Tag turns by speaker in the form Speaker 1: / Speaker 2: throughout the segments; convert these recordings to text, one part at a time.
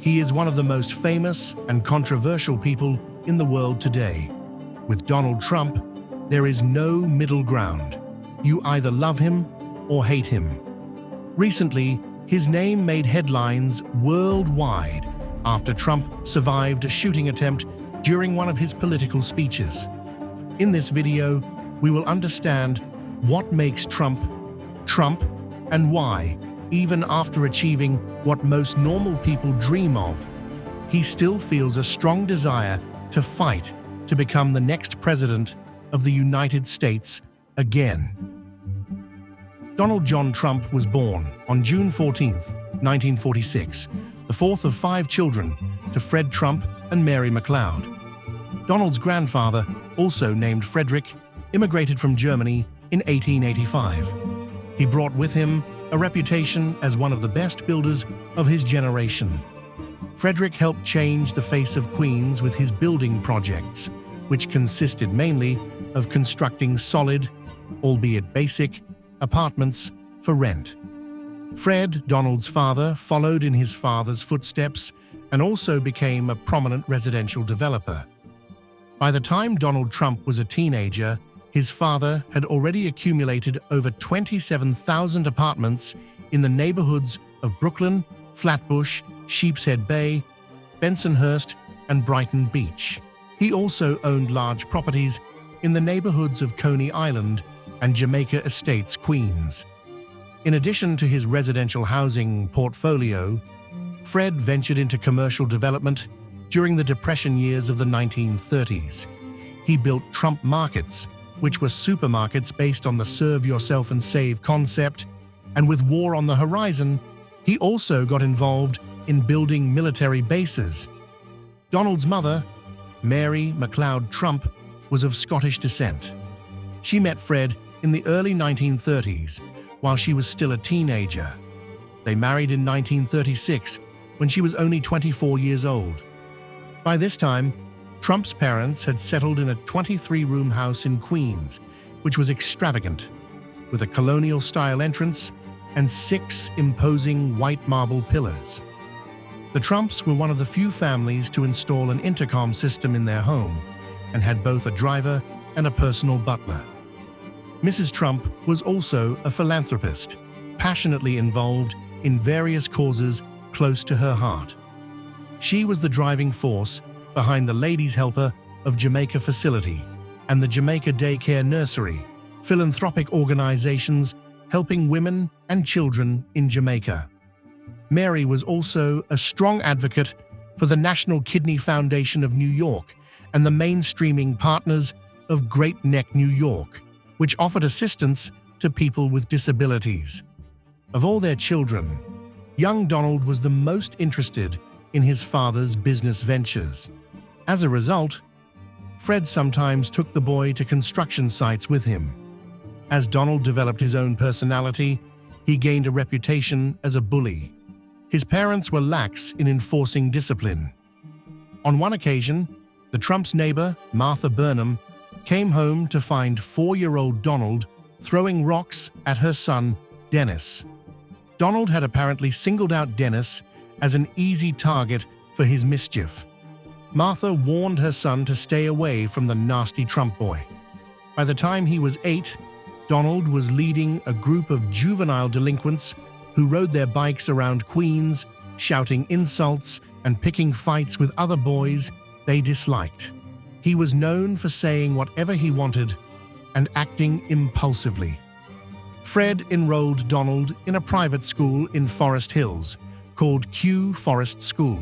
Speaker 1: He is one of the most famous and controversial people in the world today. With Donald Trump, there is no middle ground. You either love him or hate him. Recently, his name made headlines worldwide after Trump survived a shooting attempt during one of his political speeches. In this video, we will understand what makes Trump, Trump, and why, even after achieving what most normal people dream of, he still feels a strong desire to fight to become the next president of the United States again. Donald John Trump was born on June 14, 1946, the fourth of 5 children to Fred Trump and Mary McLeod. Donald's grandfather, also named Frederick, immigrated from Germany in 1885. He brought with him a reputation as one of the best builders of his generation. Frederick helped change the face of Queens with his building projects, which consisted mainly of constructing solid, albeit basic, apartments for rent. Fred, Donald's father, followed in his father's footsteps and also became a prominent residential developer. By the time Donald Trump was a teenager, his father had already accumulated over 27,000 apartments in the neighborhoods of Brooklyn, Flatbush, Sheepshead Bay, Bensonhurst, and Brighton Beach. He also owned large properties in the neighborhoods of Coney Island and Jamaica Estates, Queens. In addition to his residential housing portfolio, Fred ventured into commercial development during the Depression years of the 1930s. He built Trump Markets, which were supermarkets based on the serve yourself and save concept, and with war on the horizon, he also got involved in building military bases. Donald's mother, Mary McLeod Trump, was of Scottish descent. She met Fred in the early 1930s while she was still a teenager. They married in 1936 when she was only 24 years old. By this time, Trump's parents had settled in a 23-room house in Queens, which was extravagant, with a colonial-style entrance and 6 imposing white marble pillars. The Trumps were one of the few families to install an intercom system in their home and had both a driver and a personal butler. Mrs. Trump was also a philanthropist, passionately involved in various causes close to her heart. She was the driving force behind the Ladies' Helper of Jamaica facility and the Jamaica Daycare Nursery, philanthropic organizations helping women and children in Jamaica. Mary was also a strong advocate for the National Kidney Foundation of New York and the mainstreaming partners of Great Neck, New York, which offered assistance to people with disabilities. Of all their children, young Donald was the most interested in his father's business ventures. As a result, Fred sometimes took the boy to construction sites with him. As Donald developed his own personality, he gained a reputation as a bully. His parents were lax in enforcing discipline. On one occasion, the Trumps' neighbor, Martha Burnham, came home to find 4-year-old Donald throwing rocks at her son, Dennis. Donald had apparently singled out Dennis as an easy target for his mischief. Martha warned her son to stay away from the nasty Trump boy. By the time he was 8, Donald was leading a group of juvenile delinquents who rode their bikes around Queens, shouting insults and picking fights with other boys they disliked. He was known for saying whatever he wanted and acting impulsively. Fred enrolled Donald in a private school in Forest Hills called Kew Forest School.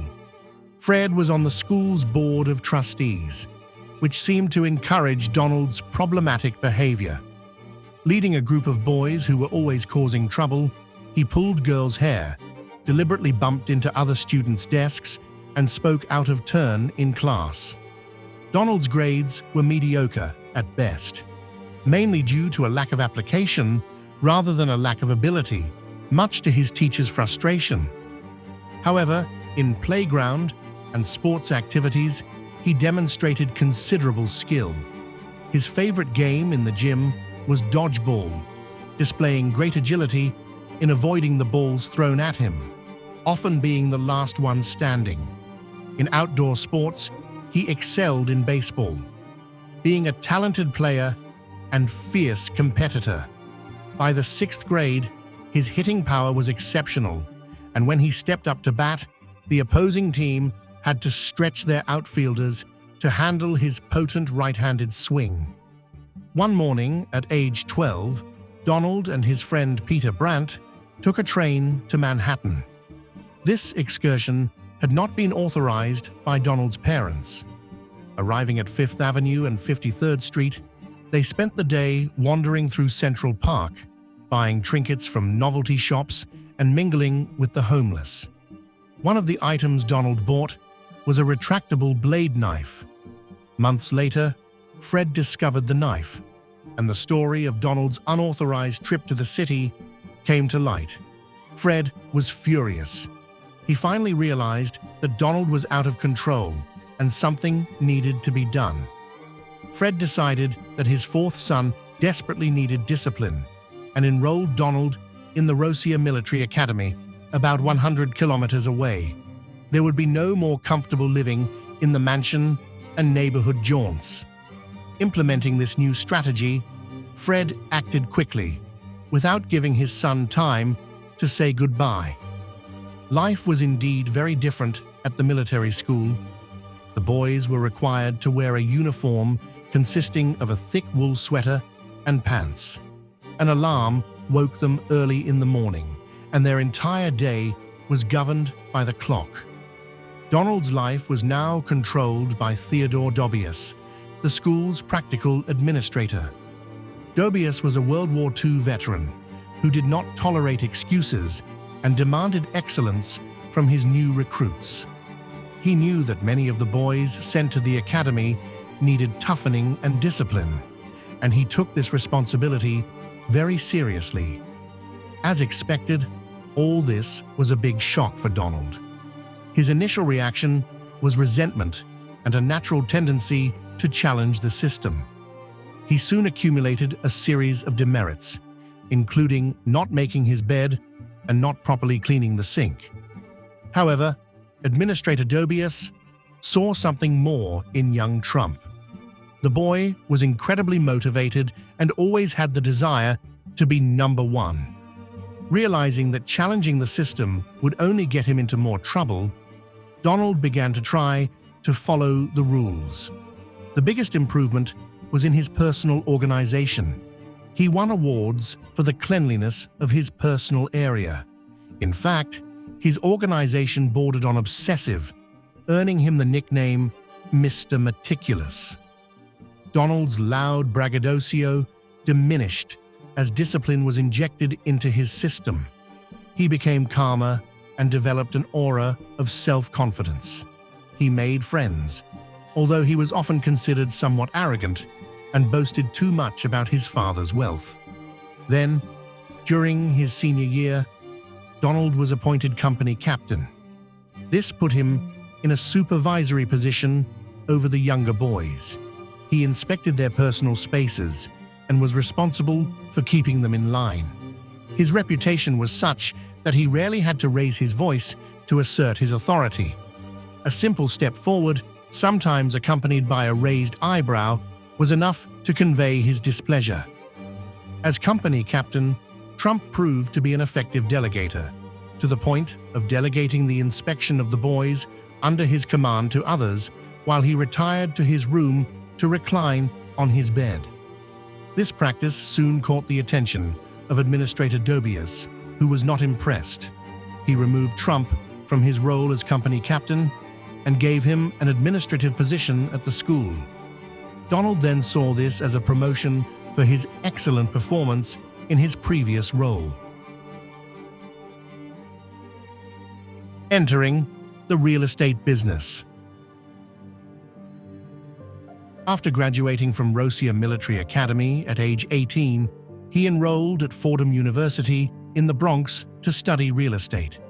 Speaker 1: Fred was on the school's board of trustees, which seemed to encourage Donald's problematic behavior. Leading a group of boys who were always causing trouble, he pulled girls' hair, deliberately bumped into other students' desks, and spoke out of turn in class. Donald's grades were mediocre at best, mainly due to a lack of application rather than a lack of ability, much to his teachers' frustration. However, in playground and sports activities, he demonstrated considerable skill. His favorite game in the gym was dodgeball, displaying great agility in avoiding the balls thrown at him. often being the last one standing. In outdoor sports, he excelled in baseball, being a talented player and fierce competitor. By the 6th grade, his hitting power was exceptional, and when he stepped up to bat, the opposing team had to stretch their outfielders to handle his potent right-handed swing. One morning, at age 12, Donald and his friend Peter Brandt took a train to Manhattan. This excursion had not been authorized by Donald's parents. Arriving at 5th Avenue and 53rd Street, they spent the day wandering through Central Park, buying trinkets from novelty shops and mingling with the homeless. One of the items Donald bought was a retractable blade knife. Months later, Fred discovered the knife, and the story of Donald's unauthorized trip to the city came to light. Fred was furious. He finally realized that Donald was out of control and something needed to be done. Fred decided that his 4th son desperately needed discipline and enrolled Donald in the Rosia Military Academy, about 100 kilometers away. There would be no more comfortable living in the mansion and neighborhood jaunts. Implementing this new strategy, Fred acted quickly, without giving his son time to say goodbye. Life was indeed very different at the military school. The boys were required to wear a uniform consisting of a thick wool sweater and pants. An alarm woke them early in the morning, and their entire day was governed by the clock. Donald's life was now controlled by Theodore Dobius, the school's practical administrator. Dobius was a World War II veteran who did not tolerate excuses and demanded excellence from his new recruits. He knew that many of the boys sent to the academy needed toughening and discipline, and he took this responsibility very seriously. As expected, all this was a big shock for Donald. His initial reaction was resentment and a natural tendency to challenge the system. He soon accumulated a series of demerits, including not making his bed and not properly cleaning the sink. However, Administrator Dobius saw something more in young Trump. The boy was incredibly motivated and always had the desire to be number one. Realizing that challenging the system would only get him into more trouble, Donald began to try to follow the rules. The biggest improvement was in his personal organization. He won awards for the cleanliness of his personal area. In fact, his organization bordered on obsessive, earning him the nickname Mr. Meticulous. Donald's loud braggadocio diminished as discipline was injected into his system. He became calmer and developed an aura of self-confidence. He made friends, although he was often considered somewhat arrogant and boasted too much about his father's wealth. Then, during his senior year, Donald was appointed company captain. This put him in a supervisory position over the younger boys. He inspected their personal spaces and was responsible for keeping them in line. His reputation was such that he rarely had to raise his voice to assert his authority. A simple step forward, sometimes accompanied by a raised eyebrow, was enough to convey his displeasure. As company captain, Trump proved to be an effective delegator, to the point of delegating the inspection of the boys under his command to others while he retired to his room to recline on his bed. This practice soon caught the attention of Administrator Dobius, who was not impressed. He removed Trump from his role as company captain and gave him an administrative position at the school. Donald then saw this as a promotion for his excellent performance in his previous role. Entering the real estate business. After graduating from Rosia Military Academy at age 18, he enrolled at Fordham University in the Bronx to study real estate.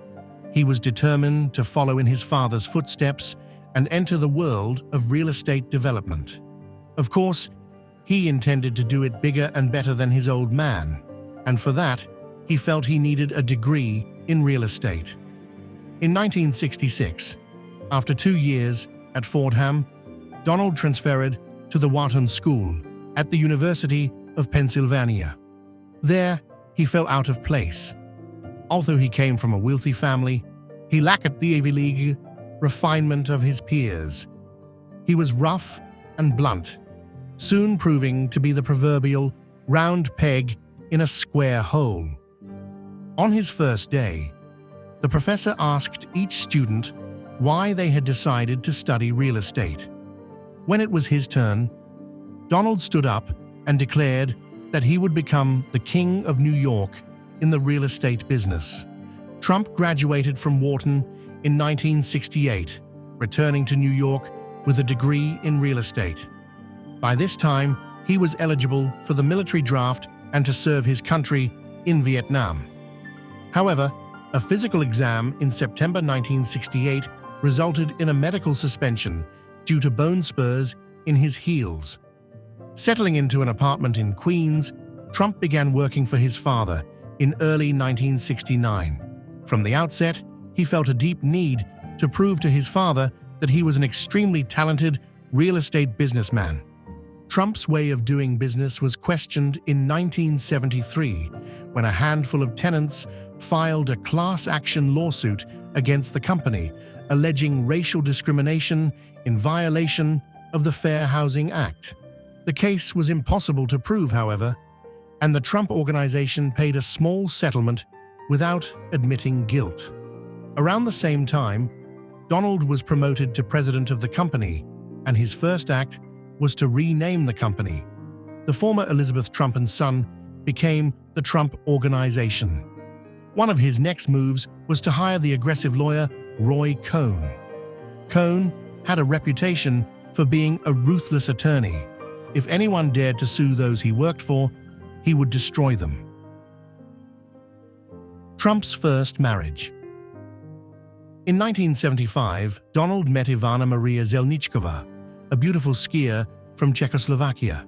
Speaker 1: He was determined to follow in his father's footsteps and enter the world of real estate development. Of course, he intended to do it bigger and better than his old man, and for that, he felt he needed a degree in real estate. In 1966, after 2 years at Fordham, Donald transferred to the Wharton School at the University of Pennsylvania. There, he fell out of place. Although he came from a wealthy family, he lacked the Ivy League refinement of his peers. He was rough and blunt, soon proving to be the proverbial round peg in a square hole. On his first day, the professor asked each student why they had decided to study real estate. When it was his turn, Donald stood up and declared that he would become the king of New York in the real estate business. Trump graduated from Wharton in 1968, returning to New York with a degree in real estate. By this time, he was eligible for the military draft and to serve his country in Vietnam. However, a physical exam in September 1968 resulted in a medical suspension due to bone spurs in his heels. Settling into an apartment in Queens, Trump began working for his father in early 1969. From the outset, he felt a deep need to prove to his father that he was an extremely talented real estate businessman. Trump's way of doing business was questioned in 1973 when a handful of tenants filed a class action lawsuit against the company, alleging racial discrimination in violation of the Fair Housing Act. The case was impossible to prove, however, and the Trump organization paid a small settlement without admitting guilt. Around the same time, Donald was promoted to president of the company, and his first act was to rename the company. The former Elizabeth Trump and Son became the Trump Organization. One of his next moves was to hire the aggressive lawyer Roy Cohn. Cohn had a reputation for being a ruthless attorney. If anyone dared to sue those he worked for, he would destroy them. Trump's first marriage. In 1975, Donald met Ivana Maria Zelničková, a beautiful skier from Czechoslovakia.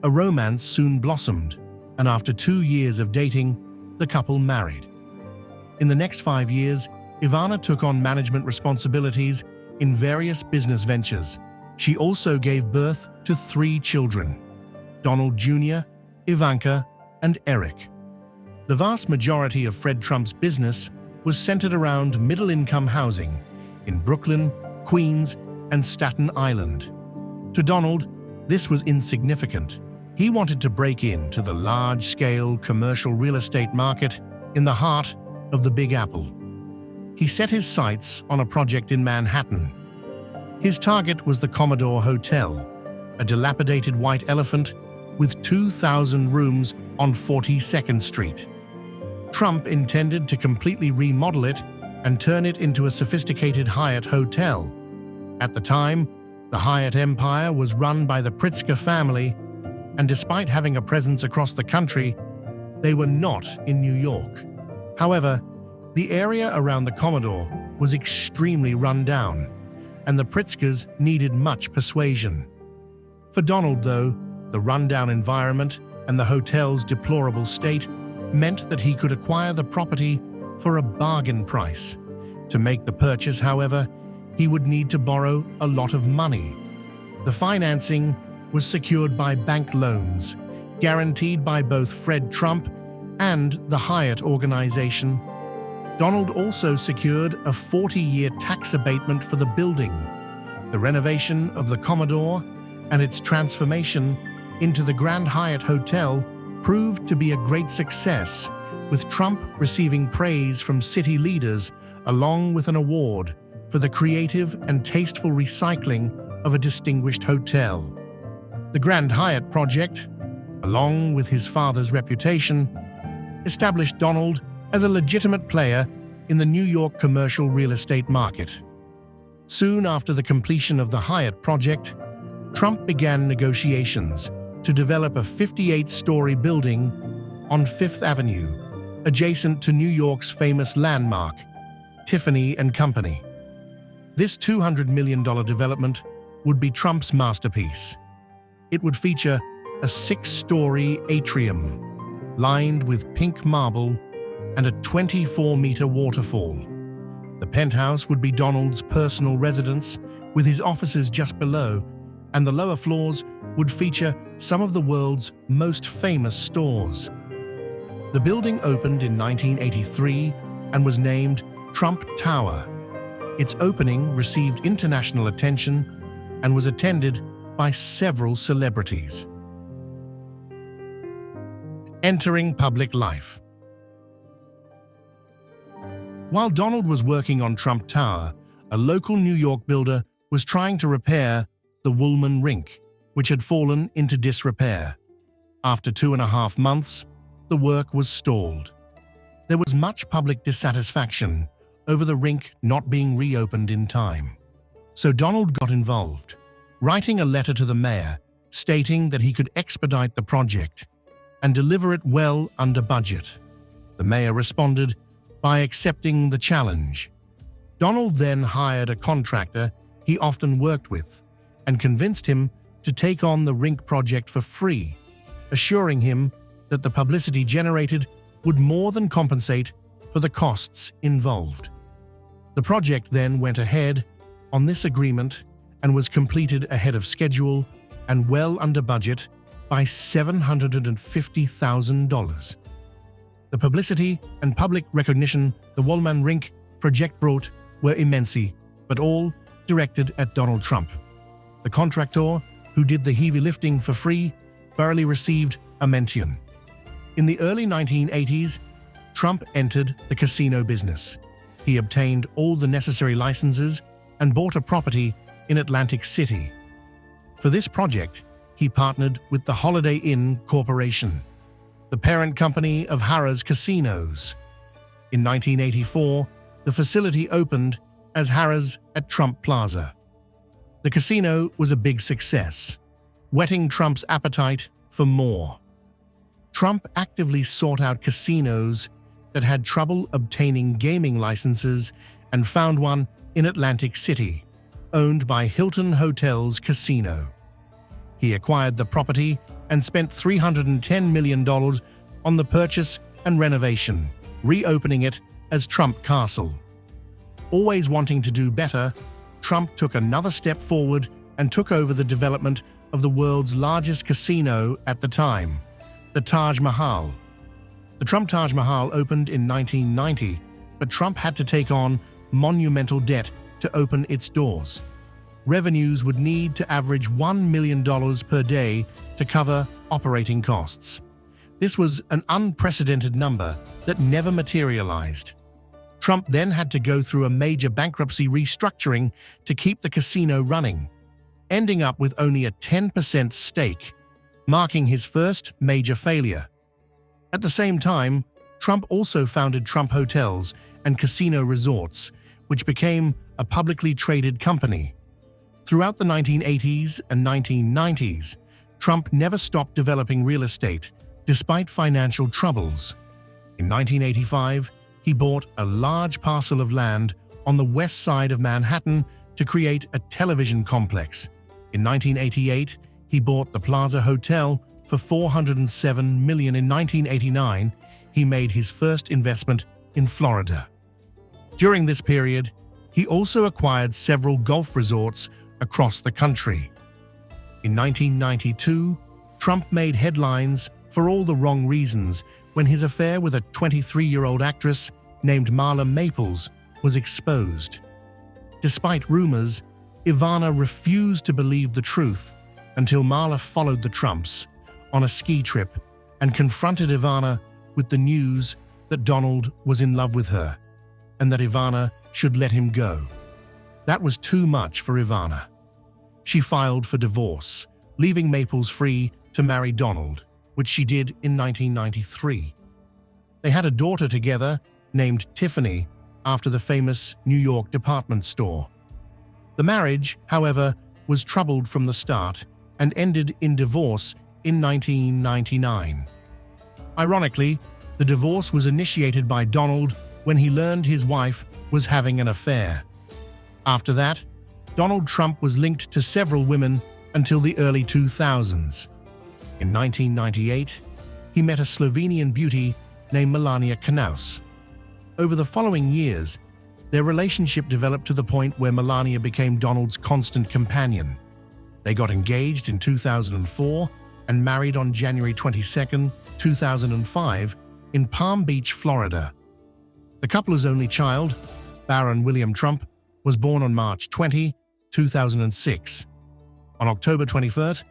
Speaker 1: A romance soon blossomed, and after 2 years of dating, the couple married. In the next 5 years, Ivana took on management responsibilities in various business ventures. She also gave birth to 3 children: Donald Jr., Ivanka, and Eric. The vast majority of Fred Trump's business was centered around middle-income housing in Brooklyn, Queens, and Staten Island. To Donald, this was insignificant. He wanted to break into the large-scale commercial real estate market in the heart of the Big Apple. He set his sights on a project in Manhattan. His target was the Commodore Hotel, a dilapidated white elephant with 2,000 rooms on 42nd Street. Trump intended to completely remodel it and turn it into a sophisticated Hyatt hotel. At the time, the Hyatt empire was run by the Pritzker family, and despite having a presence across the country, they were not in New York. However, the area around the Commodore was extremely run down, and the Pritzkers needed much persuasion. For Donald, though, the rundown environment and the hotel's deplorable state meant that he could acquire the property for a bargain price. To make the purchase, however, he would need to borrow a lot of money. The financing was secured by bank loans, guaranteed by both Fred Trump and the Hyatt organization. Donald also secured a 40-year tax abatement for the building. The renovation of the Commodore and its transformation into the Grand Hyatt Hotel proved to be a great success, with Trump receiving praise from city leaders along with an award for the creative and tasteful recycling of a distinguished hotel. The Grand Hyatt project, along with his father's reputation, established Donald as a legitimate player in the New York commercial real estate market. Soon after the completion of the Hyatt project, Trump began negotiations to develop a 58-story building on Fifth Avenue, adjacent to New York's famous landmark, Tiffany & Company. This $200 million development would be Trump's masterpiece. It would feature a 6-story atrium lined with pink marble and a 24-meter waterfall. The penthouse would be Donald's personal residence, with his offices just below, and the lower floors would feature some of the world's most famous stores. The building opened in 1983 and was named Trump Tower. Its opening received international attention and was attended by several celebrities. Entering public life. While Donald was working on Trump Tower, a local New York builder was trying to repair the Woolman Rink, which had fallen into disrepair. After 2.5 months, the work was stalled. There was much public dissatisfaction over the rink not being reopened in time. So Donald got involved, writing a letter to the mayor stating that he could expedite the project and deliver it well under budget. The mayor responded by accepting the challenge. Donald then hired a contractor he often worked with and convinced him to take on the rink project for free, assuring him that the publicity generated would more than compensate for the costs involved. The project then went ahead on this agreement and was completed ahead of schedule and well under budget by $750,000. The publicity and public recognition the Woolman Rink project brought were immense, but all directed at Donald Trump. The contractor, who did the heavy lifting for free, barely received a mention. In the early 1980s, Trump entered the casino business. He obtained all the necessary licenses and bought a property in Atlantic City. For this project, he partnered with the Holiday Inn Corporation, the parent company of Harrah's Casinos. In 1984, the facility opened as Harrah's at Trump Plaza. The casino was a big success, whetting Trump's appetite for more. Trump actively sought out casinos that had trouble obtaining gaming licenses and found one in Atlantic City, owned by Hilton Hotels Casino. He acquired the property and spent $310 million on the purchase and renovation, reopening it as Trump Castle. Always wanting to do better, Trump took another step forward and took over the development of the world's largest casino at the time, the Taj Mahal. The Trump Taj Mahal opened in 1990, but Trump had to take on monumental debt to open its doors. Revenues would need to average $1 million per day to cover operating costs. This was an unprecedented number that never materialized. Trump then had to go through a major bankruptcy restructuring to keep the casino running, ending up with only a 10% stake, marking his first major failure. At the same time, Trump also founded Trump Hotels and Casino Resorts, which became a publicly traded company. Throughout the 1980s and 1990s, Trump never stopped developing real estate, despite financial troubles. In 1985, he bought a large parcel of land on the west side of Manhattan to create a television complex. In 1988, he bought the Plaza Hotel for $407 million. In 1989, he made his first investment in Florida. During this period, he also acquired several golf resorts across the country. In 1992, Trump made headlines for all the wrong reasons when his affair with a 23-year-old actress named Marla Maples was exposed. Despite rumors, Ivana refused to believe the truth until Marla followed the Trumps on a ski trip and confronted Ivana with the news that Donald was in love with her and that Ivana should let him go. That was too much for Ivana. She filed for divorce, leaving Maples free to marry Donald, which she did in 1993. They had a daughter together named Tiffany after the famous New York department store. The marriage, however, was troubled from the start and ended in divorce in 1999. Ironically, the divorce was initiated by Donald when he learned his wife was having an affair. After that, Donald Trump was linked to several women until the early 2000s. In 1998, he met a Slovenian beauty named Melania Knauss. Over the following years, Their relationship developed to the point where Melania became Donald's constant companion. They got engaged in 2004 and married on January 22, 2005, in Palm Beach, Florida. The couple's only child, Baron William Trump, was born on March 20, 2006. On October 23rd,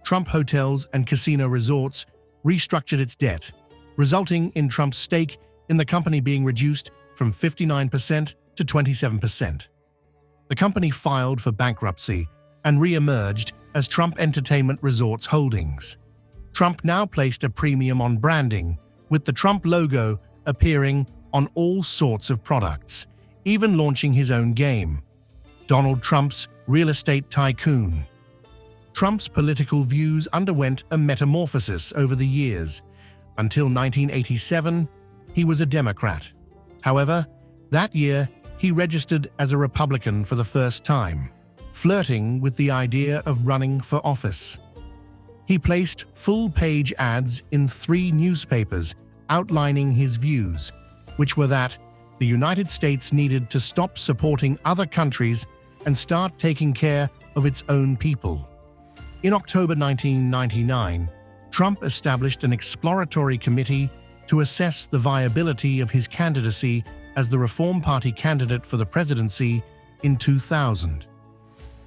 Speaker 1: Trump Hotels and Casino Resorts restructured its debt, resulting in Trump's stake in the company being reduced from 59% to 27%. The company filed for bankruptcy and re-emerged as Trump Entertainment Resorts Holdings. Trump now placed a premium on branding, with the Trump logo appearing on all sorts of products, even launching his own game, Donald Trump's Real Estate Tycoon. Trump's political views underwent a metamorphosis over the years. Until 1987, he was a Democrat. However, that year, he registered as a Republican for the first time, flirting with the idea of running for office. He placed full-page ads in 3 newspapers outlining his views, which were that the United States needed to stop supporting other countries and start taking care of its own people. In October 1999, Trump established an exploratory committee to assess the viability of his candidacy as the Reform Party candidate for the presidency in 2000.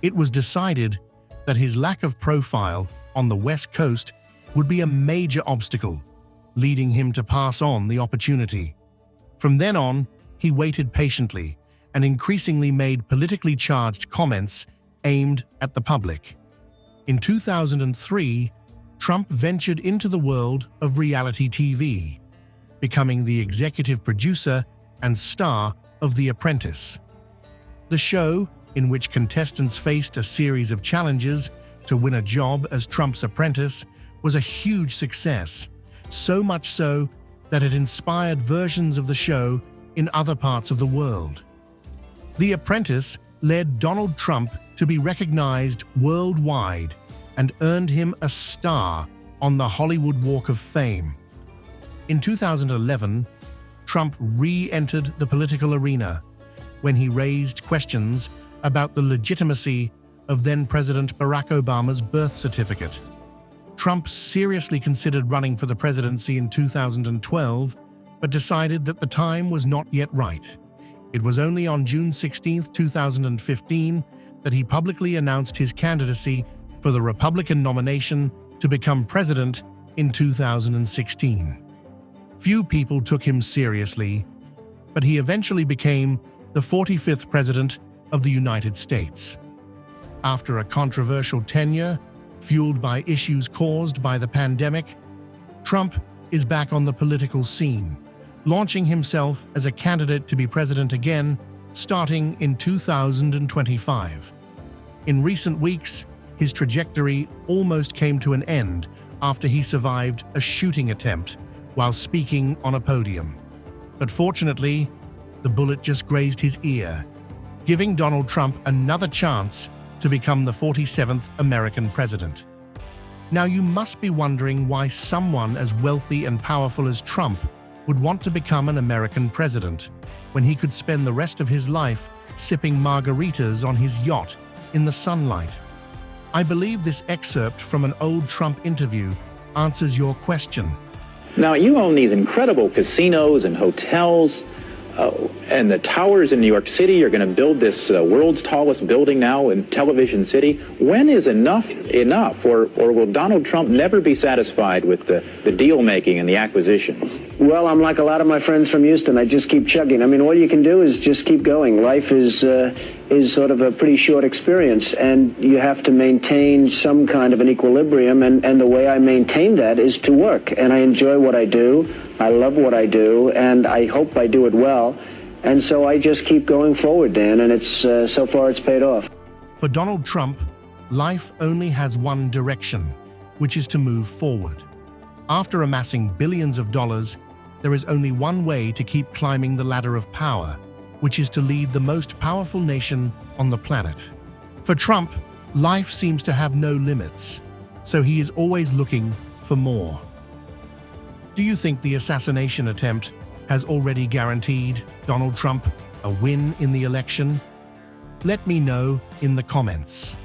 Speaker 1: It was decided that his lack of profile on the West Coast would be a major obstacle, leading him to pass on the opportunity. From then on, he waited patiently and increasingly made politically charged comments aimed at the public. In 2003, Trump ventured into the world of reality TV, becoming the executive producer and star of The Apprentice. The show, in which contestants faced a series of challenges to win a job as Trump's apprentice, was a huge success, so much so that it inspired versions of the show in other parts of the world. The Apprentice led Donald Trump to be recognized worldwide and earned him a star on the Hollywood Walk of Fame. In 2011, Trump re-entered the political arena when he raised questions about the legitimacy of then-President Barack Obama's birth certificate. Trump seriously considered running for the presidency in 2012, but decided that the time was not yet right. It was only on June 16, 2015, that he publicly announced his candidacy for the Republican nomination to become president in 2016. Few people took him seriously, but he eventually became the 45th President of the United States. After a controversial tenure, fueled by issues caused by the pandemic, Trump is back on the political scene, launching himself as a candidate to be president again, starting in 2025. In recent weeks, his trajectory almost came to an end after he survived a shooting attempt while speaking on a podium. But fortunately, the bullet just grazed his ear, giving Donald Trump another chance to become the 47th American president. Now you must be wondering why someone as wealthy and powerful as Trump would want to become an American president when he could spend the rest of his life sipping margaritas on his yacht in the sunlight. I believe this excerpt from an old Trump interview answers your question.
Speaker 2: Now, you own these incredible casinos and hotels, and the towers in New York City. You're going to build this world's tallest building now in Television City. When is enough enough, or will Donald Trump never be satisfied with the deal-making and the acquisitions?
Speaker 3: Well, I'm like a lot of my friends from Houston. I just keep chugging. I mean, all you can do is just keep going. Life is sort of a pretty short experience, and you have to maintain some kind of an equilibrium, and the way I maintain that is to work. And I enjoy what I do. I love what I do, and I hope I do it well. And so I just keep going forward, Dan, and it's so far it's paid off.
Speaker 1: For Donald Trump, life only has one direction, which is to move forward. After amassing billions of dollars, there is only one way to keep climbing the ladder of power, which is to lead the most powerful nation on the planet. For Trump, life seems to have no limits, so he is always looking for more. Do you think the assassination attempt has already guaranteed Donald Trump a win in the election? Let me know in the comments.